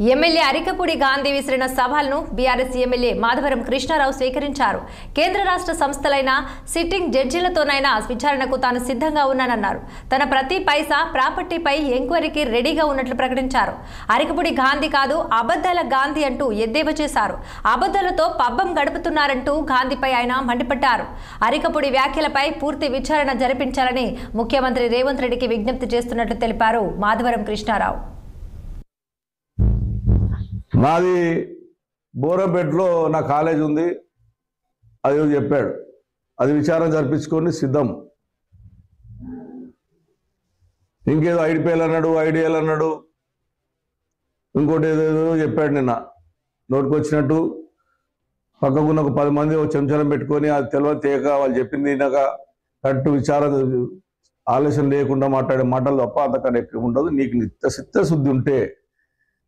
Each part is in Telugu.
ఎమ్మెల్యే అరికపూడి గాంధీ విసిరిన సవాల్ను బీఆర్ఎస్ ఎమ్మెల్యే మాధవరం కృష్ణారావు స్వీకరించారు. కేంద్ర రాష్ట్ర సంస్థలైన సిట్టింగ్ జడ్జీలతోనైనా విచారణకు తాను సిద్ధంగా ఉన్నానన్నారు. తన ప్రతి పైసా ప్రాపర్టీపై ఎంక్వైరీకి రెడీగా ఉన్నట్లు ప్రకటించారు. అరికపూడి గాంధీ కాదు, అబద్ధాల గాంధీ అంటూ ఎద్దేవా చేశారు. అబద్ధాలతో పబ్బం గడుపుతున్నారంటూ గాంధీపై ఆయన మండిపడ్డారు. అరికపూడి వ్యాఖ్యలపై పూర్తి విచారణ జరిపించాలని ముఖ్యమంత్రి రేవంత్ రెడ్డికి విజ్ఞప్తి చేస్తున్నట్లు తెలిపారు మాధవరం కృష్ణారావు. నాది బోరంపేటలో నా కాలేజ్ ఉంది, అది చెప్పాడు. అది విచారణ జరిపించుకొని సిద్ధం. ఇంకేదో ఐడిపిఎల్ అన్నాడు, ఐడిఎల్ అన్నాడు, ఇంకోటి ఏదేదో చెప్పాడు. నిన్న నోటికి వచ్చినట్టు పక్కకున్న ఒక 10 మంది చెంచలం పెట్టుకొని అది తెలియదు తేక వాళ్ళు చెప్పింది తినక కట్టు విచారణ ఆలోచన లేకుండా మాట్లాడే మాటలు తప్ప అంతకన్నా ఎక్కువ ఉండదు. నీకు చిత్తశుద్ధి ఉంటే,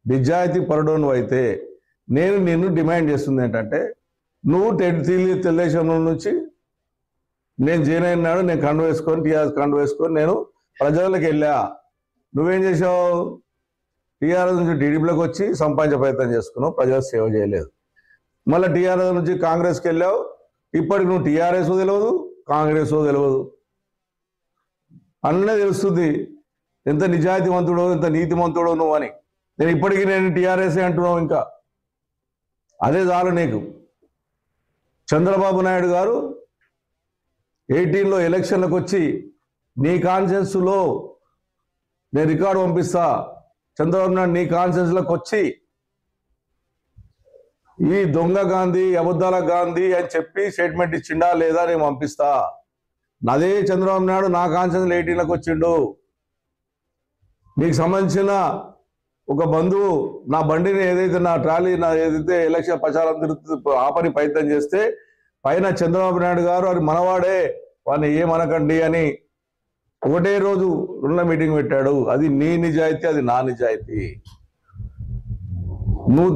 నిజాయితీ పరుడోను అయితే నేను నిన్ను డిమాండ్ చేస్తుంది ఏంటంటే, నువ్వు తెలుగుదేశంలో నుంచి నేను జైన్ అయినాడు, నేను కండు వేసుకొని టీఆర్ఎస్ కండు వేసుకొని నేను ప్రజలకు వెళ్ళా. నువ్వేం చేసావు? టీఆర్ఎస్ నుంచి టీడీపీలోకి వచ్చి సంపాదించే ప్రయత్నం చేసుకున్నావు, ప్రజలకు సేవ చేయలేదు. మళ్ళీ టీఆర్ఎస్ నుంచి కాంగ్రెస్కి వెళ్ళావు. ఇప్పటికి నువ్వు టీఆర్ఎస్ తెలియదు, కాంగ్రెస్ తెలియదు. అన్నీ తెలుస్తుంది ఎంత నిజాయితీవంతుడో, ఎంత నీతిమంతుడో నువ్వు అని. నేను ఇప్పటికీ నేను టీఆర్ఎస్ అంటున్నావు. ఇంకా అదే చాలు నీకు. చంద్రబాబు నాయుడు గారు 18లో ఎలక్షన్లకు వచ్చి నీ కాన్ఫరెన్స్లో నేను రికార్డు పంపిస్తా, చంద్రబాబు నాయుడు నీ కాన్ఫరెన్స్లోకి వచ్చి ఈ దొంగ గాంధీ, అబద్ధాల గాంధీ అని చెప్పి స్టేట్మెంట్ ఇచ్చిండా లేదా నేను పంపిస్తా. అదే చంద్రబాబు నాయుడు నా కాన్ఫరెన్స్లో 18లకు వచ్చిండు. నీకు సంబంధించిన ఒక బంధువు నా బండిని ఏదైతే నా ట్రాలీ నా ఏదైతే ఎలక్షన్ ప్రచారం తిరుగుతూ ఆపని ప్రయత్నం చేస్తే పైన చంద్రబాబు నాయుడు గారు అది మనవాడే, వాడిని ఏమనకండి అని ఒకటే రోజు 2 మీటింగ్ పెట్టాడు. అది నీ నిజాయితీ, అది నా నిజాయితీ. నువ్వు